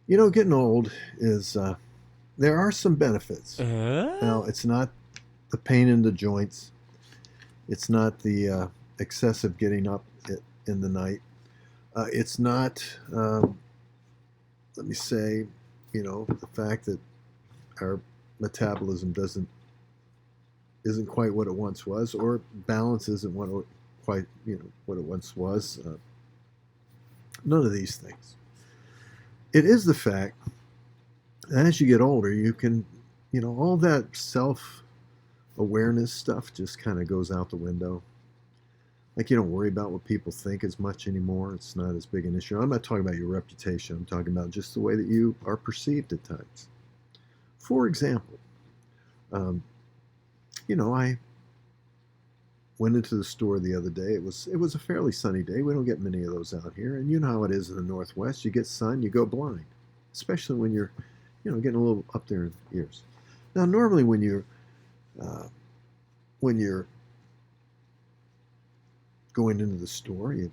Getting old is, there are some benefits. Uh? Now, it's not the pain in the joints, it's not the excessive getting up in the night, it's not, let me say, the fact that our metabolism isn't quite what it once was, or balance isn't quite what it once was. None of these things. It is the fact that as you get older, you can, all that self awareness stuff just kind of goes out the window. Like, you don't worry about what people think as much anymore. It's not as big an issue. I'm not talking about your reputation. I'm talking about just the way that you are perceived at times. For example, um, I went into the store the other day. It was a fairly sunny day. We don't get many of those out here, and you know how it is in the Northwest. You get sun, you go blind, especially when you're, getting a little up there in years. Now, normally uh, when you're going into the store, you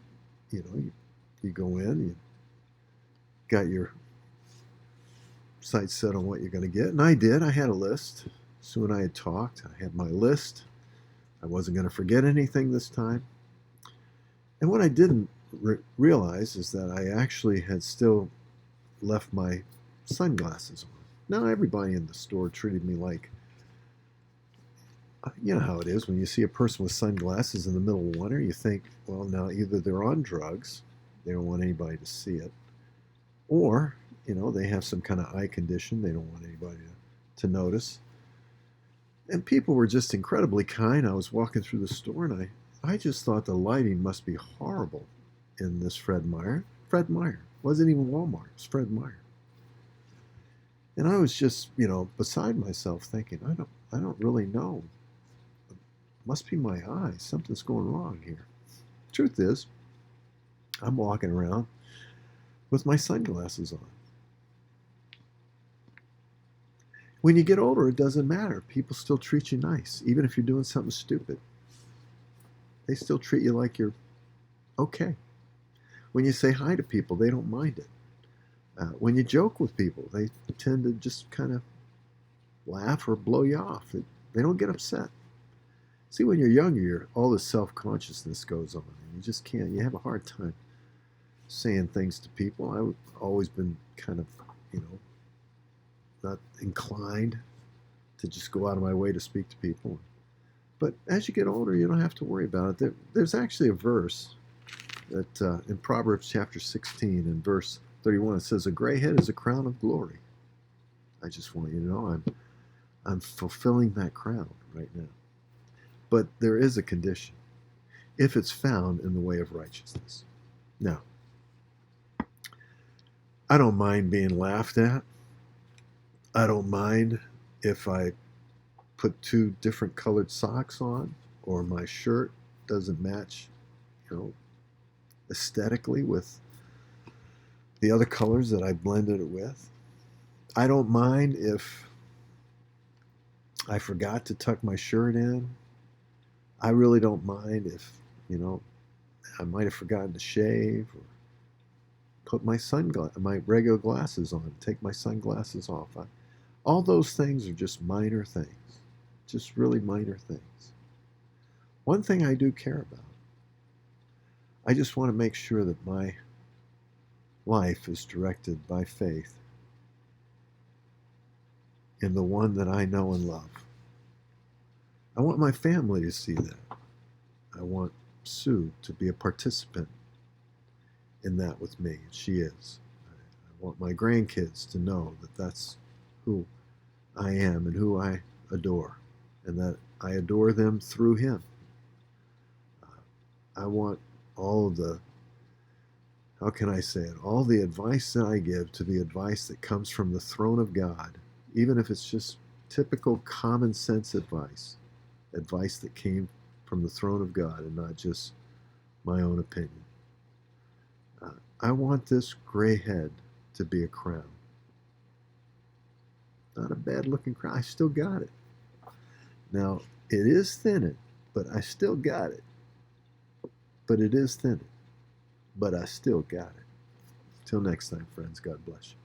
go in, you got your sights set on what you're going to get, and I did. I had a list. Soon I had talked. I had my list. I wasn't going to forget anything this time. And what I didn't realize is that I actually had still left my sunglasses on. Now, everybody in the store treated me like, you know how it is when you see a person with sunglasses in the middle of winter, you think, well, now either they're on drugs, they don't want anybody to see it, or, they have some kind of eye condition, they don't want anybody to notice. And people were just incredibly kind. I was walking through the store, and I just thought the lighting must be horrible in this Fred Meyer. Fred Meyer. It wasn't even Walmart. It was Fred Meyer. And I was just, beside myself thinking, I don't really know. It must be my eyes. Something's going wrong here. Truth is, I'm walking around with my sunglasses on. When you get older, it doesn't matter. People still treat you nice, even if you're doing something stupid. They still treat you like you're okay. When you say hi to people, they don't mind it. When you joke with people, they tend to just kind of laugh or blow you off. They don't get upset. See, when you're younger, all this self-consciousness goes on, and you just can't. You have a hard time saying things to people. I've always been kind of, not inclined to just go out of my way to speak to people. But as you get older, you don't have to worry about it. There's actually a verse that in Proverbs chapter 16 and verse 31, it says, "A gray head is a crown of glory." I just want you to know I'm fulfilling that crown right now. But there is a condition, if it's found in the way of righteousness. Now, I don't mind being laughed at. I don't mind if I put two different colored socks on, or my shirt doesn't match, you know, aesthetically with the other colors that I blended it with. I don't mind if I forgot to tuck my shirt in. I really don't mind if, I might have forgotten to shave or put my regular glasses on, take my sunglasses off. All those things are just minor things, just really minor things. One thing I do care about, I just want to make sure that my life is directed by faith in the one that I know and love. I want my family to see that. I want Sue to be a participant in that with me. She is. I want my grandkids to know that that's who I am and who I adore, and that I adore them through him. I want all of the, how can I say it, all the advice that I give to be advice that comes from the throne of God, even if it's just typical common sense advice that came from the throne of God and not just my own opinion. I want this gray head to be a crown. Not a bad looking crown. I still got it. Now, it is thinning, but I still got it. But it is thinning, but I still got it. Till next time, friends, God bless you.